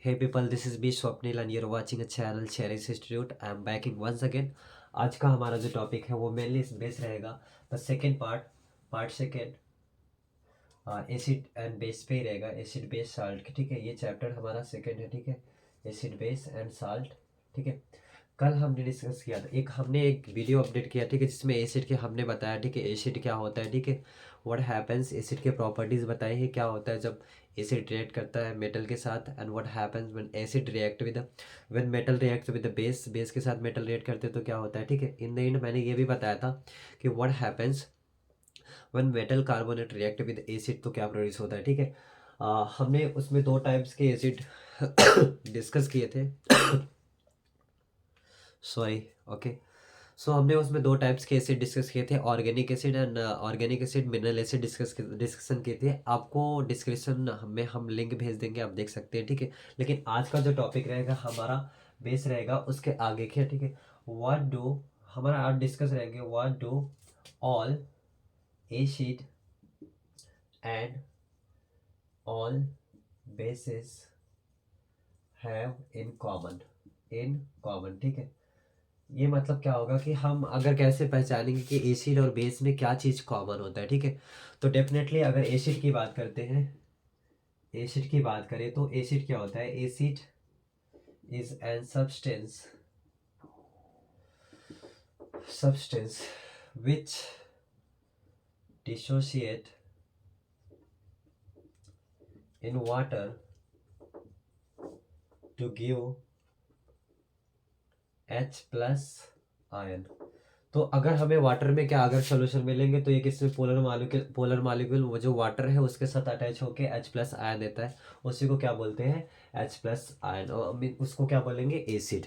Hey people, this is B Swapnil and you're watching a channel Cherries Institute. I am back in once again. आज का हमारा जो topic है वो mainly base रहेगा the second part second acid and base पे ही रहेगा, acid base salt. ठीक है, ये चैप्टर हमारा सेकेंड है। ठीक है, एसिड बेस एंड साल्ट। ठीक है, कल हमने डिस्कस किया था, हमने एक वीडियो अपडेट किया, ठीक है, जिसमें एसिड के हमने बताया, ठीक है, एसिड क्या होता है, ठीक है, व्हाट हैपेंस, एसिड के प्रॉपर्टीज़ बताई है, क्या होता है जब एसिड रिएक्ट करता है मेटल के साथ, and what happens when acid react with when metal react with base, base के साथ मेटल रिएक्ट करते हैं तो क्या होता है। ठीक है, इन द एंड मैंने ये भी बताया था कि what happens when metal carbonate react with acid तो क्या प्रोड्यूस होता है। ठीक है, हमने उसमें दो टाइप्स के एसिड डिस्कस किए थे। Sorry, okay. सो हमने उसमें दो टाइप्स के एसिड डिस्कस किए थे, organic acid and organic acid, mineral acid discussion किए थे। आपको डिस्क्रिप्शन में हम लिंक भेज देंगे, आप देख सकते हैं। ठीक है, लेकिन आज का जो टॉपिक रहेगा हमारा बेस रहेगा उसके आगे के। ठीक है, व्हाट डू, हमारा आज डिस्कस रहेंगे what do all acid and all basis have in common. ठीक है, ये मतलब क्या होगा कि हम अगर कैसे पहचानेंगे कि एसिड और बेस में क्या चीज़ कॉमन होता है। ठीक है, तो डेफिनेटली अगर एसिड की बात करते हैं, एसिड की बात करें तो एसिड क्या होता है। Acid is an substance which dissociate in water to give H plus ion. तो अगर हमें वाटर में क्या अगर सोल्यूशन मिलेंगे तो ये किसमें पोलर मालिक्यूल वो जो वाटर है उसके साथ अटैच होके H प्लस आयन देता है, उसी को क्या बोलते हैं, H प्लस आयन, और उसको क्या बोलेंगे, एसिड।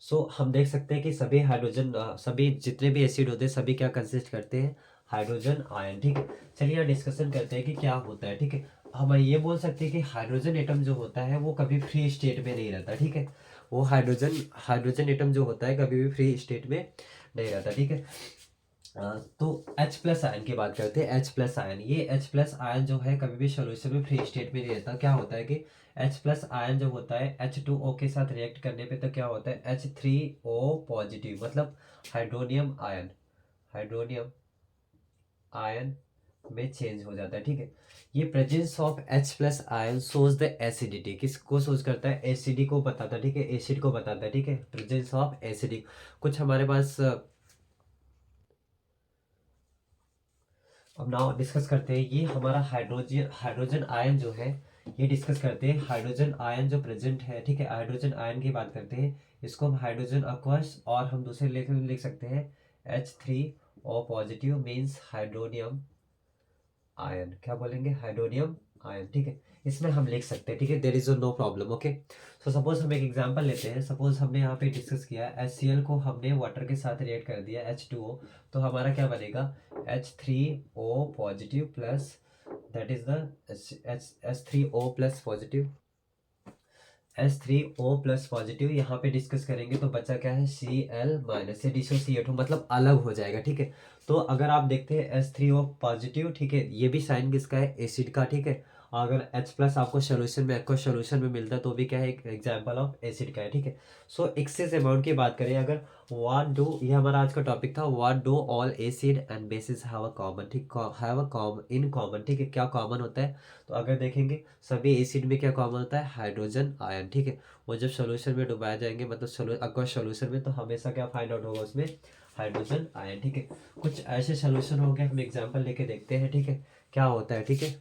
सो हम देख सकते हैं कि सभी हाइड्रोजन सभी जितने भी एसिड होते हैं सभी क्या कंसिस्ट करते हैं, हाइड्रोजन आयन। ठीक है, चलिए यहाँ डिस्कशन करते हैं कि क्या होता है। ठीक है, हम ये बोल सकते हैं कि हाइड्रोजन एटम जो होता है वो कभी फ्री स्टेट में नहीं रहता। ठीक है, वो हाइड्रोजन एटम जो होता है कभी भी फ्री स्टेट में नहीं रहता। ठीक है, तो H प्लस आयन की बात करते हैं। H प्लस आयन, ये H प्लस आयन जो है कभी भी सोल्यूशन में फ्री स्टेट में नहीं रहता। क्या होता है कि H प्लस आयन जो होता है H2O के साथ रिएक्ट करने पे तो क्या होता है, H3O पॉजिटिव, मतलब हाइड्रोनियम आयन, हाइड्रोनियम आयन में चेंज हो जाता है। ठीक है, ये presence of H plus ion shows the acidity, किसको सोज करता है, एसिडी को बताता है। ठीक है, एसिड को बताता है। ठीक है, प्रेजेंस ऑफ एसिडिक। कुछ हमारे पास अब नाउ डिस्कस करते हैं, ये हमारा हाइड्रोजन आयन जो है, ये डिस्कस करते हैं हाइड्रोजन आयन जो प्रेजेंट है। ठीक है, हाइड्रोजन आयन की बात करते हैं, इसको हम हाइड्रोजन aqueous और हम दूसरे लेख में लिख सकते हैं H3O positive means hydronium ion, क्या बोलेंगे, हाइड्रोनियम आयन। ठीक है, इसमें हम लिख सकते हैं। ठीक है, there is no problem. Okay, so suppose हम एक एग्जांपल लेते हैं। सपोज हमने यहाँ पे डिस्कस किया HCl को हमने वाटर के साथ रिएक्ट कर दिया H2O, तो हमारा क्या बनेगा, H3O positive plus, that is the H3O plus positive, H3O plus positive. यहाँ पे डिस्कस करेंगे तो बचा क्या है, Cl माइनस, से डिसोसिएट हो मतलब अलग हो जाएगा। ठीक है, तो अगर आप देखते हैं H3O पॉजिटिव, ठीक है, ये भी साइन किसका है, एसिड का। ठीक है, अगर H प्लस आपको सोल्यूशन में एक्वा सोल्यूशन में मिलता है तो भी क्या है, एक एग्जाम्पल ऑफ एसिड का है। ठीक है, सो एक्सेस अमाउंट की बात करें अगर, व्हाट डू, ये हमारा आज का टॉपिक था, what do all acid and bases have a common. ठीक, have a common in common. ठीक है, क्या कॉमन होता है, तो अगर देखेंगे सभी एसिड में क्या कॉमन होता है, हाइड्रोजन आयन। ठीक है, वो जब सोल्यूशन में डुबाए जाएंगे मतलब अक्वा सोल्यूशन में, तो हमेशा क्या फाइंड आउट होगा उसमें, हाइड्रोजन आयन। ठीक है, कुछ ऐसे सोल्यूशन हो गए, हम एग्जांपल लेके देखते हैं। ठीक है, क्या होता है। ठीक है,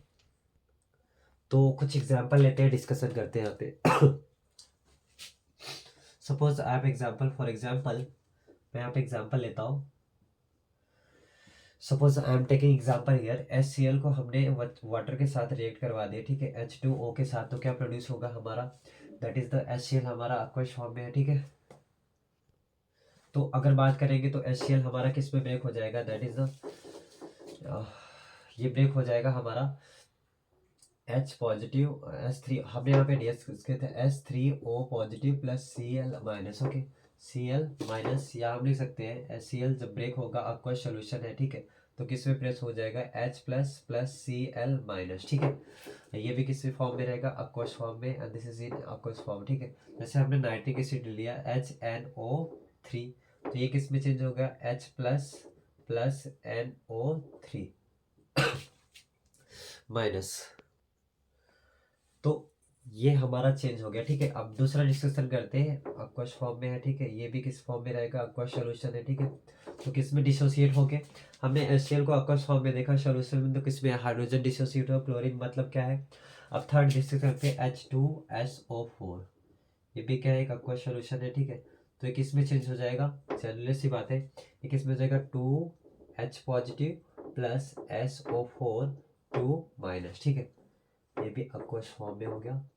तो कुछ एग्जांपल लेते हैं, डिस्कशन करते हैं यहाँ पे। सपोज आप एग्जांपल, फॉर एग्जांपल मैं यहाँ पे एग्जांपल लेता हूँ। Suppose I am taking example here, HCl को हमने वाटर के साथ रिएक्ट करवा दिया। ठीक है, H2O के साथ, तो क्या प्रोड्यूस होगा हमारा, दैट इज द HCl हमारा aqueous फॉर्म में है। ठीक है, तो अगर बात करेंगे तो HCl हमारा किस में ब्रेक हो जाएगा, दैट इज द ये ब्रेक हो जाएगा हमारा H पॉजिटिव H3, हमने यहाँ पे डिस्कस किए थे H3O positive plus Cl minus. Okay, Cl minus, या हम लिख सकते हैं HCl जब ब्रेक होगा aqueous सोल्यूशन है। ठीक है, तो किस में प्रेस हो जाएगा H plus plus Cl minus, ठीक है। ये भी किस फॉर्म में रहेगा, aqueous फॉर्म में, and this is in aqueous form, ठीक है। जैसे हमने नाइट्रिक एसिड लिया HNO3, तो ये किस में चेंज होगा, H plus plus NO3 minus. तो ये हमारा चेंज हो गया, ठीक है। अब दूसरा डिस्कशन करते हैं, aqueous फॉर्म में है, ठीक है। ये भी किस फॉर्म में रहेगा, aqueous सॉल्यूशन है, ठीक है। तो किस में डिसोसिएट हो गए, हमने HCl को aqueous फॉर्म में देखा, सॉल्यूशन में तो किस में हाइड्रोजन डिसोसिएट हो, क्लोरीन मतलब क्या है। अब थर्ड डिस्कस करते हैं H2SO4, ये भी क्या है, एक aqueous सॉल्यूशन है, ठीक है। तो ये किस में चेंज हो जाएगा, चलिए सी बात है, ये किस में हो जाएगा 2H positive plus SO4 2 minus, ठीक है। ये भी aqueous फॉर्म में हो गया।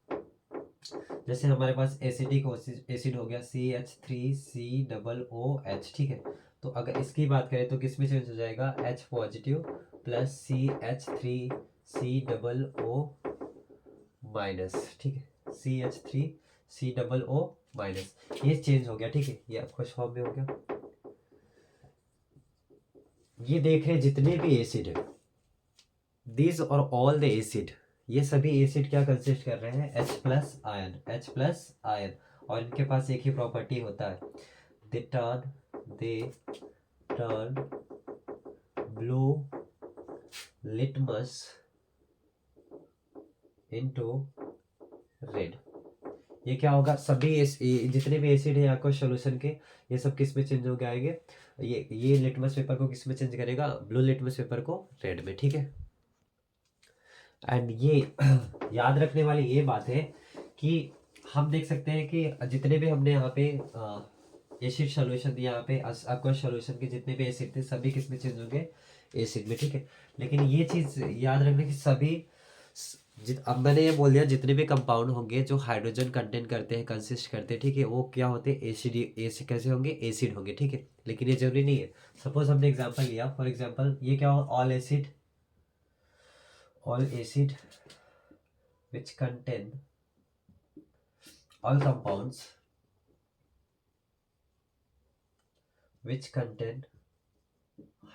जैसे हमारे पास एसिडिक एसिड हो गया CH3COOH, ठीक है। तो अगर इसकी बात करें तो किस में चेंज हो जाएगा, H positive plus CH3COO minus, ठीक है, CH3COO माइनस, ये चेंज हो गया, ठीक है। ये aqueous फॉर्म में हो गया। ये देख रहे जितने भी एसिड है, दीज और ऑल द एसिड, ये सभी एसिड क्या कंसिस्ट कर रहे हैं, H plus ion, H plus ion. और इनके पास एक ही प्रॉपर्टी होता है, they turn blue litmus into red. ये क्या होगा, सभी जितने भी एसिड है आपको सॉल्यूशन के, ये सब किस में चेंज हो गए आएंगे, ये लिटमस पेपर को किस में चेंज करेगा, ब्लू लिटमस पेपर को रेड में, ठीक है। एंड ये याद रखने वाली ये बात है कि हम देख सकते हैं कि जितने भी हमने यहाँ पे एसिड सॉल्यूशन दिया, यहाँ पे aqueous सॉल्यूशन के जितने भी एसिड थे सभी किस में चेंज होंगे, एसिड में, ठीक है। लेकिन ये चीज़ याद रखना कि सभी अब मैंने ये बोल दिया, जितने भी कंपाउंड होंगे जो हाइड्रोजन कंटेन करते हैं, कंसिस्ट करते हैं, ठीक है, वो क्या होते हैं, एसिड कैसे होंगे, एसिड होंगे, ठीक है। लेकिन ये जरूरी नहीं है। सपोज हमने एग्जाम्पल लिया, फॉर एग्जाम्पल ये क्या हो, all acid which contain all compounds which contain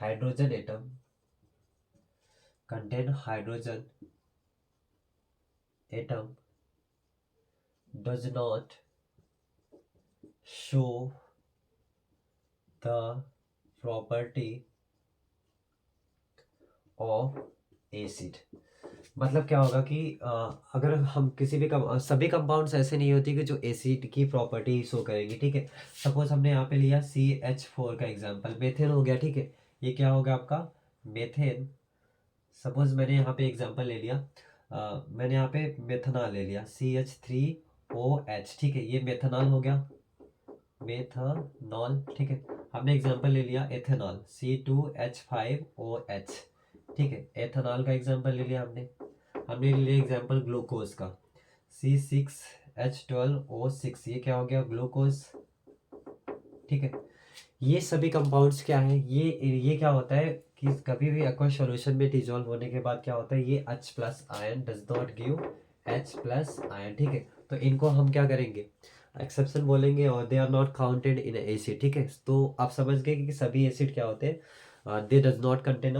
hydrogen atom does not show the property of acid। मतलब क्या होगा कि अगर हम किसी भी सभी कंपाउंड्स ऐसे नहीं होती कि जो एसिड की प्रॉपर्टी शो करेंगे, ठीक है। सपोज हमने यहाँ पे लिया CH4 का एग्जांपल, मेथेन हो गया, ठीक है। ये क्या होगा आपका मेथेन। सपोज मैंने यहाँ पे एग्जांपल ले लिया, मैंने यहाँ पे मेथनॉल ले लिया CH3OH, ठीक है, ये मेथनॉल हो गया, मेथनॉल, ठीक है। हमने एग्जांपल ले लिया एथेनॉल C2H5OH, ठीक है, एथेनॉल का एग्जांपल ले लिया हमने ले लिया एग्जांपल ग्लूकोज का C6H12O6, ये क्या हो गया, ग्लूकोज, ठीक है। ये सभी कंपाउंड्स क्या है, ये क्या होता है कि कभी भी aqueous सॉल्यूशन में डिजोल्व होने के बाद क्या होता है, ये H plus ion does not give H plus ion, ठीक है। तो इनको हम क्या करेंगे, एक्सेप्शन बोलेंगे, और they are not counted in acid, ठीक है। तो आप समझ गए कि सभी एसिड क्या होते हैं, दे डज नॉट कंटेन,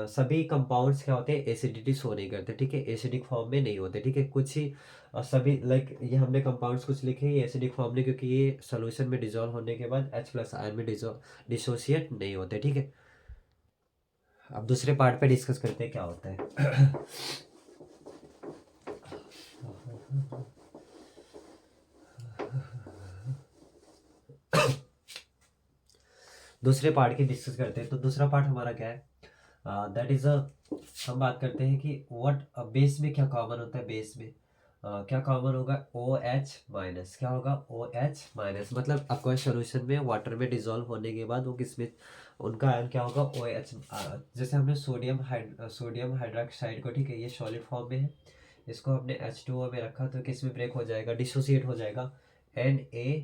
सभी कंपाउंड्स क्या होते हैं, एसिडिटी शो नहीं करते, ठीक है, एसिडिक फॉर्म में नहीं होते, ठीक है। कुछ ही सभी लाइक ये हमने कंपाउंड्स कुछ लिखे ये एसिडिक फॉर्म में, क्योंकि ये सॉल्यूशन में डिजोल्व होने के बाद H प्लस आयन में डिसोसिएट नहीं होते, ठीक है। अब दूसरे पार्ट पे डिस्कस करते हैं क्या होता है। दूसरे पार्ट की डिस्कस करते हैं। तो दूसरा पार्ट हमारा क्या है, दैट इज हम बात करते हैं कि व्हाट बेस में क्या कॉमन होता है, बेस में क्या कॉमन होगा, OH माइनस, क्या होगा, OH माइनस। मतलब aqueous सॉल्यूशन में वाटर में डिजोल्व होने के बाद वो किसमें, उनका आयन क्या होगा, OH। जैसे हमने सोडियम हाइड्रोक्साइड को, ठीक है, ये सॉलिड फॉर्म में है, इसको हमने H2O में रखा तो किस में ब्रेक हो जाएगा, डिसोसिएट हो जाएगा, Na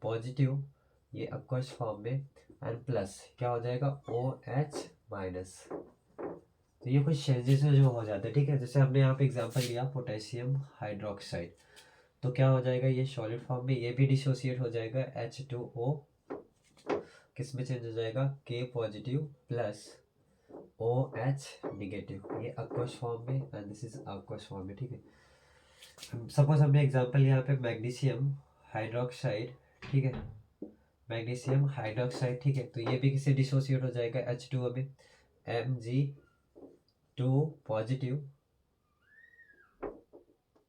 पॉजिटिव, ये aqueous फॉर्म में, एंड प्लस क्या हो जाएगा, OH माइनस। तो ये कुछ चेंजेस जो हो जाते हैं, ठीक है। जैसे हमने यहाँ पे एग्जांपल लिया पोटेशियम हाइड्रोक्साइड, तो क्या हो जाएगा, ये सॉलिड फॉर्म में, ये भी डिसोसिएट हो जाएगा, H2O किस में चेंज हो जाएगा, K positive plus OH negative, ये aqueous फॉर्म में and this is aqueous form में, ठीक है। सपोज हमने एग्जांपल यहाँ पे मैग्नीशियम हाइड्रोक्साइड, ठीक है, मैग्नीशियम हाइड्रोक्साइड, ठीक है, तो ये भी किससे डिसोसिएट हो जाएगा, H2O में, Mg2 पॉजिटिव,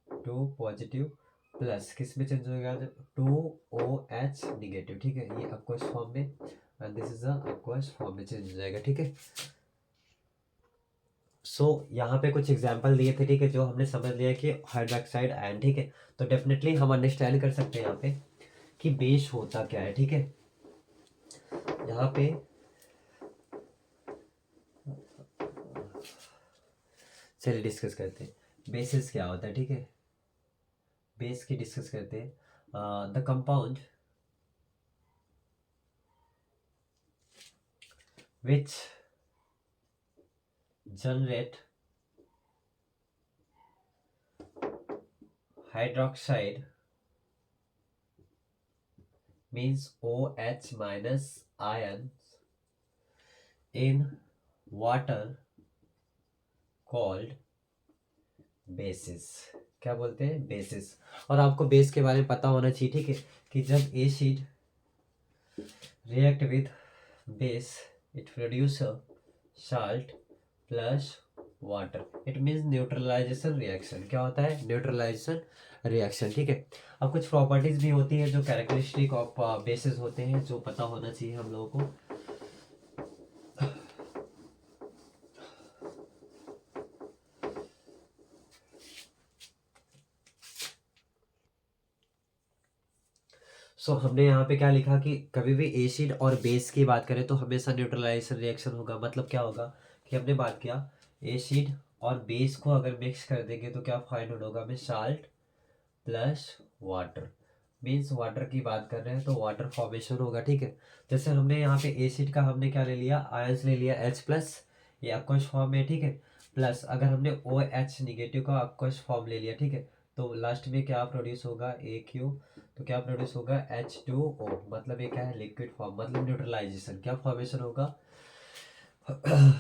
2 पॉजिटिव प्लस किस में चेंज होगा, 2OH निगेटिव, ठीक है, ये aqueous फॉर्म में and this is aqueous form में चेंज हो जाएगा, ठीक है। सो यहाँ पे कुछ एग्जांपल दिए थे, ठीक है, जो हमने समझ लिया कि हाइड्रोक्साइड आयन, ठीक है, तो डेफिनेटली हम अंडरस्टैंड कर सकते हैं यहाँ पे कि बेस होता क्या है, ठीक है। यहाँ पे चलिए डिस्कस करते हैं बेसिस क्या होता है, ठीक है, बेस की डिस्कस करते हैं। The compound which generate hydroxide means OH minus ions in water called basis। क्या बोलते हैं, बेसिस। और आपको बेस के बारे में पता होना चाहिए, ठीक है, कि जब acid react with base it produce salt plus water, it means neutralisation reaction. क्या होता है, न्यूट्रलाइजेशन रिएक्शन, ठीक है। अब कुछ प्रॉपर्टीज भी होती है जो कैरेक्टरिस्टिक ऑफ बेसिस होते हैं, जो पता होना चाहिए हम लोगों को। हमने यहाँ पे क्या लिखा कि कभी भी एसिड और बेस की बात करें तो हमेशा न्यूट्रलाइजेशन रिएक्शन होगा। मतलब क्या होगा कि हमने बात किया एसिड और बेस को अगर मिक्स कर देंगे तो क्या फाइंड आउट होगा, हमें salt plus water, means water की बात कर रहे हैं तो वाटर फॉर्मेशन होगा, ठीक है। जैसे हमने यहाँ पे एसिड का हमने क्या ले लिया, आयंस ले लिया H प्लस, ये aqueous फॉर्म है, ठीक है, प्लस अगर हमने OH निगेटिव का aqueous फॉर्म ले लिया, ठीक है, तो लास्ट में क्या प्रोड्यूस होगा, AQ, तो क्या प्रोड्यूस होगा H2O, मतलब ये क्या है, लिक्विड फॉर्म, मतलब न्यूट्रलाइजेशन, क्या फॉर्मेशन होगा,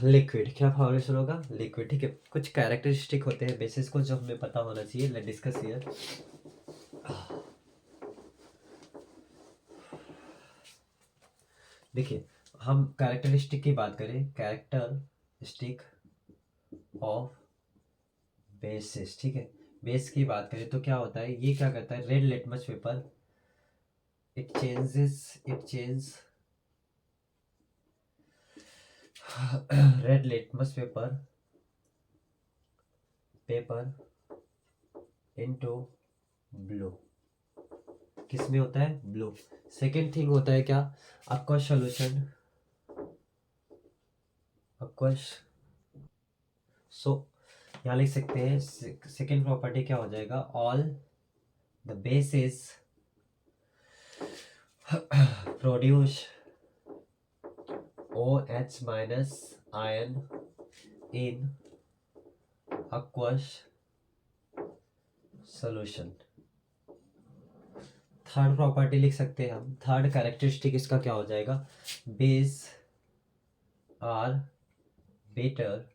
लिक्विड, क्या फॉर्मेशन होगा, लिक्विड, ठीक है। कुछ कैरेक्टरिस्टिक होते हैं बेसिस को जो हमें पता होना चाहिए, लेट डिस्कस हियर। देखिए हम कैरेक्टरिस्टिक की बात करें, कैरेक्टरिस्टिक ऑफ बेसिस, ठीक है, बेस की बात करें तो क्या होता है, ये क्या करता है, red litmus paper it change red litmus paper into blue, किस में होता है, ब्लू। सेकेंड थिंग होता है क्या, aqueous सॉल्यूशन, aqueous, सो यहाँ लिख सकते हैं सेकेंड प्रॉपर्टी क्या हो जाएगा, all the basis produce OH minus ion in aqueous solution। Third property लिख सकते हैं हम, थर्ड कैरेक्टरिस्टिक इसका क्या हो जाएगा, base are bitter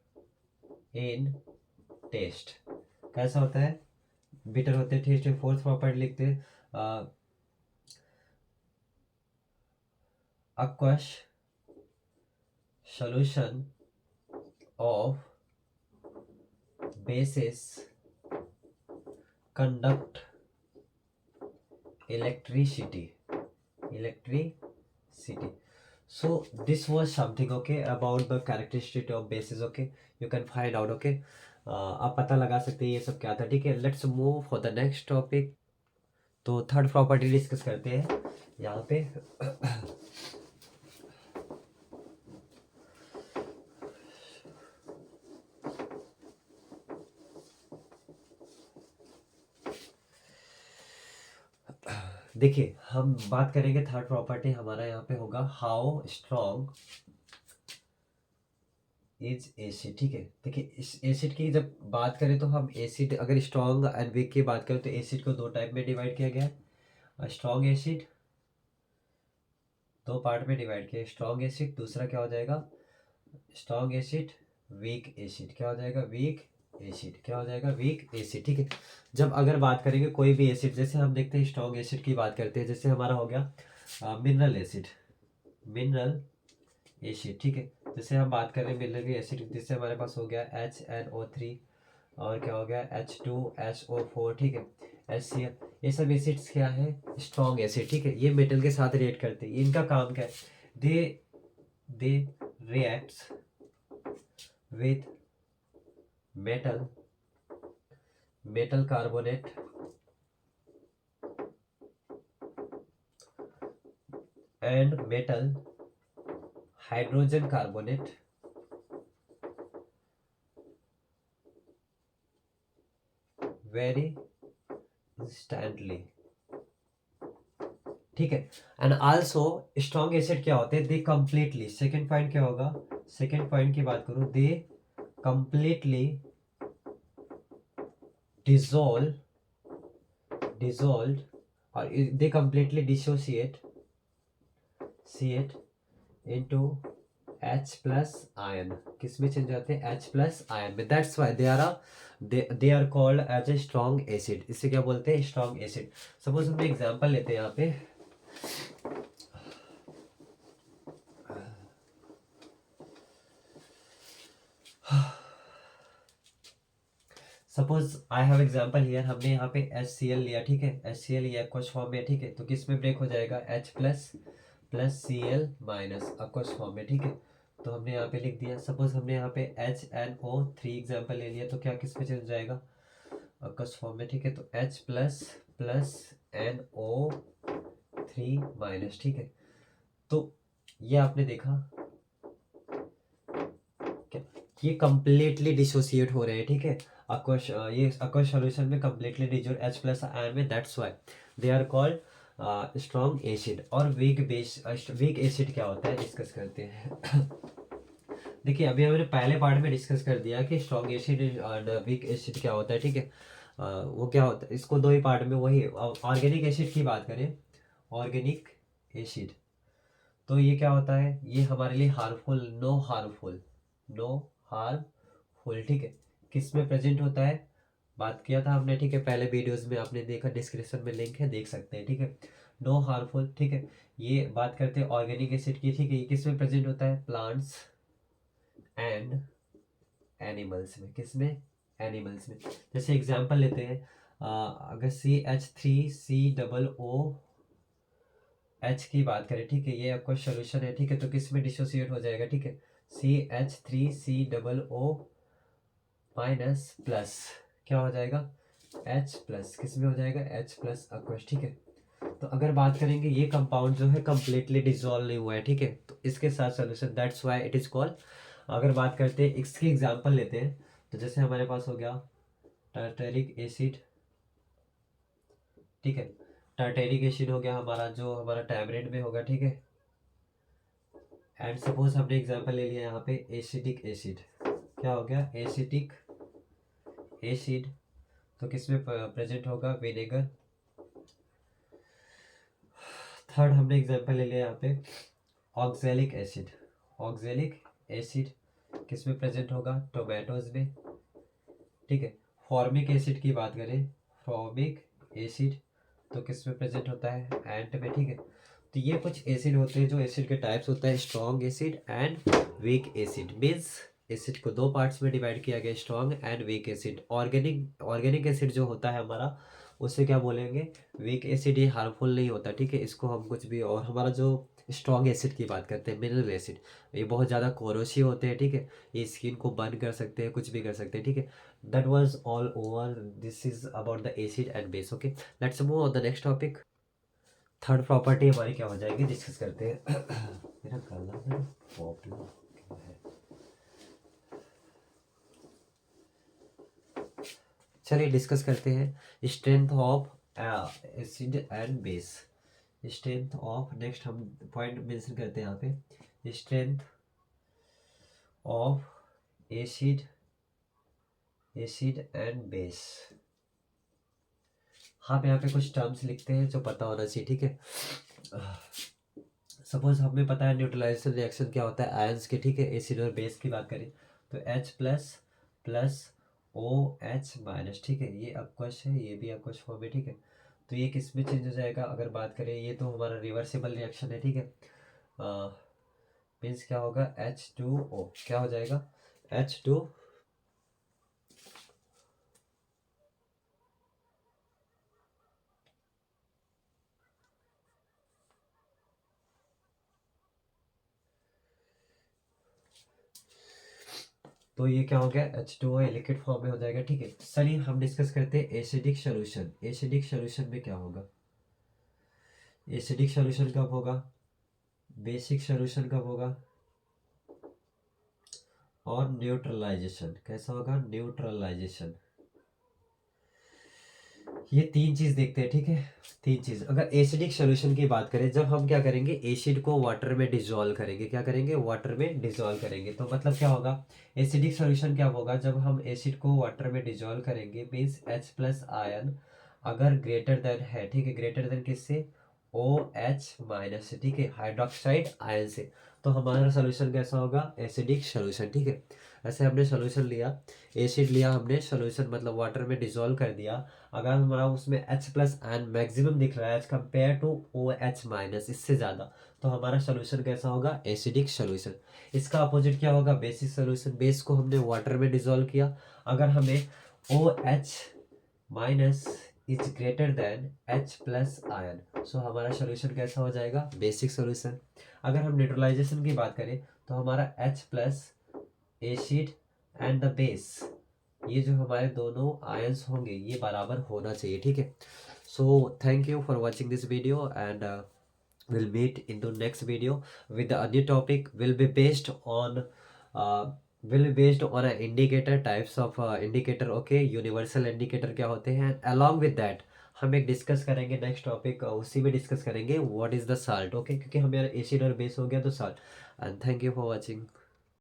in taste. कैसा होता है, बिटर होते हैं टेस्ट में। फोर्थ प्रॉपर्टी लिखते हैं aqueous solution of bases conduct electricity। So this was something okay about the characteristic of bases, okay, you can find out, okay, आप पता लगा सकते हैं ये सब क्या था, ठीक है। Let's move for the next topic. तो थर्ड प्रॉपर्टी डिस्कस करते हैं यहाँ पे। देखिए हम बात करेंगे थर्ड प्रॉपर्टी, हमारा यहाँ पे होगा हाउ स्ट्रॉन्ग इज एसिड, ठीक है। देखिए इस एसिड की जब बात करें तो हम एसिड अगर स्ट्रॉन्ग एंड वीक की बात करें तो एसिड को दो टाइप में डिवाइड किया गया है। स्ट्रॉन्ग एसिड दो पार्ट में डिवाइड किया, स्ट्रॉन्ग एसिड, दूसरा क्या हो जाएगा, स्ट्रॉन्ग एसिड वीक एसिड, क्या हो जाएगा वीक एसिड, क्या हो जाएगा वीक एसिड, ठीक है। जब अगर बात करेंगे कोई भी एसिड, जैसे हम देखते हैं स्ट्रॉन्ग एसिड की बात करते हैं, जैसे हमारा हो गया मिनरल एसिड, मिनरल एसिड, ठीक है। जैसे हम बात करें मिनरल एसिड, जिससे हमारे पास हो गया HNO3 और क्या हो गया H2SO4, ठीक है, HCl, ये सब एसिड्स क्या है स्ट्रॉन्ग एसिड, ठीक है। ये मेटल के साथ रिएक्ट करते हैं, इनका काम क्या है, they reacts with metal, metal carbonate and metal hydrogen carbonate very instantly, ठीक है। एंड आल्सो स्ट्रॉन्ग एसिड क्या होते हैं, दे कंप्लीटली, सेकेंड पॉइंट क्या होगा, सेकेंड पॉइंट की बात करूं, दे कंप्लीटली dissolved और they completely dissociate into H plus ion, किस में चेंज जाते हैं H plus ion में, that's why they are called as a strong acid, इसे क्या बोलते हैं स्ट्रॉन्ग एसिड। सपोज हम एग्जांपल लेते हैं यहाँ पे, suppose I have example here, हमने यहाँ पे HCl लिया, ठीक है, HCl लिया एक्वस फॉर्म में, ठीक है, तो किस में ब्रेक हो जाएगा H plus plus Cl minus aqueous form में, ठीक है। तो हमने यहाँ पे लिख दिया, सपोज हमने यहाँ पे HNO3 एग्जांपल ले लिया, तो क्या किस में चेंज जाएगा एक्वस फॉर्म में, ठीक है, तो H plus plus NO3 minus, ठीक है। तो ये आपने देखा ये कंप्लीटली डिसोसिएट हो रहे हैं, ठीक है, aqueous ये aqueous सॉल्यूशन में completely dissolve H plus ion में, that's why they are called strong acid. और वीक एसिड क्या होता है डिस्कस करते हैं। देखिए अभी हमने पहले पार्ट में डिस्कस कर दिया कि स्ट्रॉन्ग एसिड और वीक एसिड क्या होता है, ठीक है। वो क्या होता है, इसको दो ही पार्ट में, वही ऑर्गेनिक एसिड की बात करें, ऑर्गेनिक एसिड, तो ये क्या होता है, ये हमारे लिए हार्मफुल, नो हार्मफुल, ठीक है, किस में प्रेजेंट होता है, बात किया था हमने, ठीक है, पहले वीडियोस में आपने देखा, डिस्क्रिप्शन में लिंक है, देख सकते हैं, ठीक है, नो हार्मफुल, ठीक है। ये बात करते हैं ऑर्गेनिक एसिड की, ठीक है, ये किस में प्रेजेंट होता है, प्लांट्स एंड एनिमल्स में, किस में, एनिमल्स में। जैसे एग्जांपल लेते हैं, अगर CH3COO की बात करें, ठीक है, ये आपका सोल्यूशन है, ठीक है, तो किस में डिसोसिएट हो जाएगा, ठीक है, CH3COO माइनस प्लस, क्या हो जाएगा H प्लस, किस में हो जाएगा H प्लस aqueous, ठीक है। तो अगर बात करेंगे ये कंपाउंड जो है कंप्लीटली डिसॉल्व नहीं हुआ है, ठीक है, तो इसके साथ solution, that's why it is called. अगर बात करते हैं इसकी एग्जांपल लेते हैं, तो जैसे हमारे पास हो गया टार्टेरिक एसिड, ठीक है, टार्टेरिक एसिड हो गया हमारा, जो हमारा टैमरिंड में होगा, ठीक है। एंड सपोज हमने एग्जांपल ले लिया यहाँ पे एसिटिक एसिड, क्या हो गया एसिटिक एसिड, तो किस में प्रेजेंट होगा विनेगर। थर्ड हमने एग्जांपल ले लिया यहाँ पे ऑक्सैलिक एसिड, ऑक्सैलिक एसिड किस में प्रेजेंट होगा टोमेटोज में, ठीक है। फॉर्मिक एसिड की बात करें, फॉर्मिक एसिड तो किस में प्रेजेंट होता है एंट में, ठीक है। तो ये कुछ एसिड होते हैं, जो एसिड के टाइप्स होता है strong acid and weak acid, means acid को दो पार्ट्स में डिवाइड किया गया, strong and weak acid. Organic acid जो होता है हमारा, उससे क्या बोलेंगे वीक एसिड, ये हार्मफुल नहीं होता, ठीक है, इसको हम कुछ भी। और हमारा जो स्ट्रॉन्ग एसिड की बात करते हैं मिनरल एसिड, ये बहुत ज़्यादा कोरोसिव होते हैं, ठीक है, ये स्किन को बर्न कर सकते हैं, कुछ भी कर सकते हैं, ठीक है। That was all over, this is about the acid and base, okay. Let's move on the next topic. Third property हमारी क्या हो जाएगी, डिस्कस करते हैं। मेरा गला में प्रॉब्लम है, चलिए डिस्कस करते हैं strength of acid and base. Strength of, next हम पॉइंट मेंशन करते हैं यहाँ पे, strength of acid and base. हम यहाँ पे कुछ टर्म्स लिखते हैं जो पता होना चाहिए, ठीक है। सपोज हमें पता है न्यूट्रलाइजेशन रिएक्शन क्या होता है आयंस के, ठीक है, एसिड और बेस की बात करें, तो H plus plus OH minus, ठीक है, ये aqueous है, ये भी aqueous फॉर्म है, ठीक है। तो ये किस में चेंज हो जाएगा, अगर बात करें, ये तो हमारा रिवर्सिबल रिएक्शन है, ठीक है। मीन्स क्या होगा, H2O क्या हो जाएगा, H2, तो ये क्या हो गया, H2O लिक्विड फॉर्म में हो जाएगा, ठीक है। चलिए हम डिस्कस करते हैं एसिडिक सोल्यूशन। एसिडिक सोल्यूशन में क्या होगा, एसिडिक सोल्यूशन कब होगा, बेसिक सोल्यूशन कब होगा, और न्यूट्रलाइजेशन कैसा होगा, न्यूट्रलाइजेशन। ये तीन चीज देखते हैं, ठीक है। तीन चीज, अगर एसिडिक सोल्यूशन की बात करें, जब हम क्या करेंगे, एसिड को वाटर में डिजोल्व करेंगे, क्या करेंगे, वाटर में डिजोल्व करेंगे, तो मतलब क्या होगा, एसिडिक सोल्यूशन क्या होगा, जब हम एसिड को वाटर में डिजोल्व करेंगे, मीन्स H प्लस आयन अगर ग्रेटर देन है, ठीक है, ग्रेटर देन किससे, OH माइनस से, ठीक है, हाइड्रोक्साइड आयन से, तो हमारा सोल्यूशन कैसा होगा, एसिडिक सोल्यूशन, ठीक है। ऐसे हमने सोल्यूशन लिया, एसिड लिया हमने, सोल्यूशन मतलब वाटर में डिजोल्व कर दिया, अगर हमारा उसमें H प्लस आयन मैक्सिमम दिख रहा है as compare to OH minus, इससे ज़्यादा, तो हमारा सोल्यूशन कैसा होगा, एसिडिक सोल्यूशन। इसका अपोजिट क्या होगा, बेसिक सोल्यूशन। बेस को हमने वाटर में डिजोल्व किया, अगर हमें OH minus is greater than H plus ion, so हमारा सोल्यूशन कैसा हो जाएगा, बेसिक सोल्यूशन। अगर हम न्यूट्रलाइजेशन की बात करें, तो हमारा H plus acid and the base, ये जो हमारे दोनों आयंस होंगे ये बराबर होना चाहिए, ठीक है। So thank you for watching this video, and we'll meet in the next video with a new topic, will be based on a indicator, types of indicator, okay, universal indicator क्या होते हैं, along with that हम एक discuss करेंगे next topic, उसी में discuss करेंगे what is the salt, okay, क्योंकि हमारा एसिड और बेस हो गया तो salt. And thank you for watching.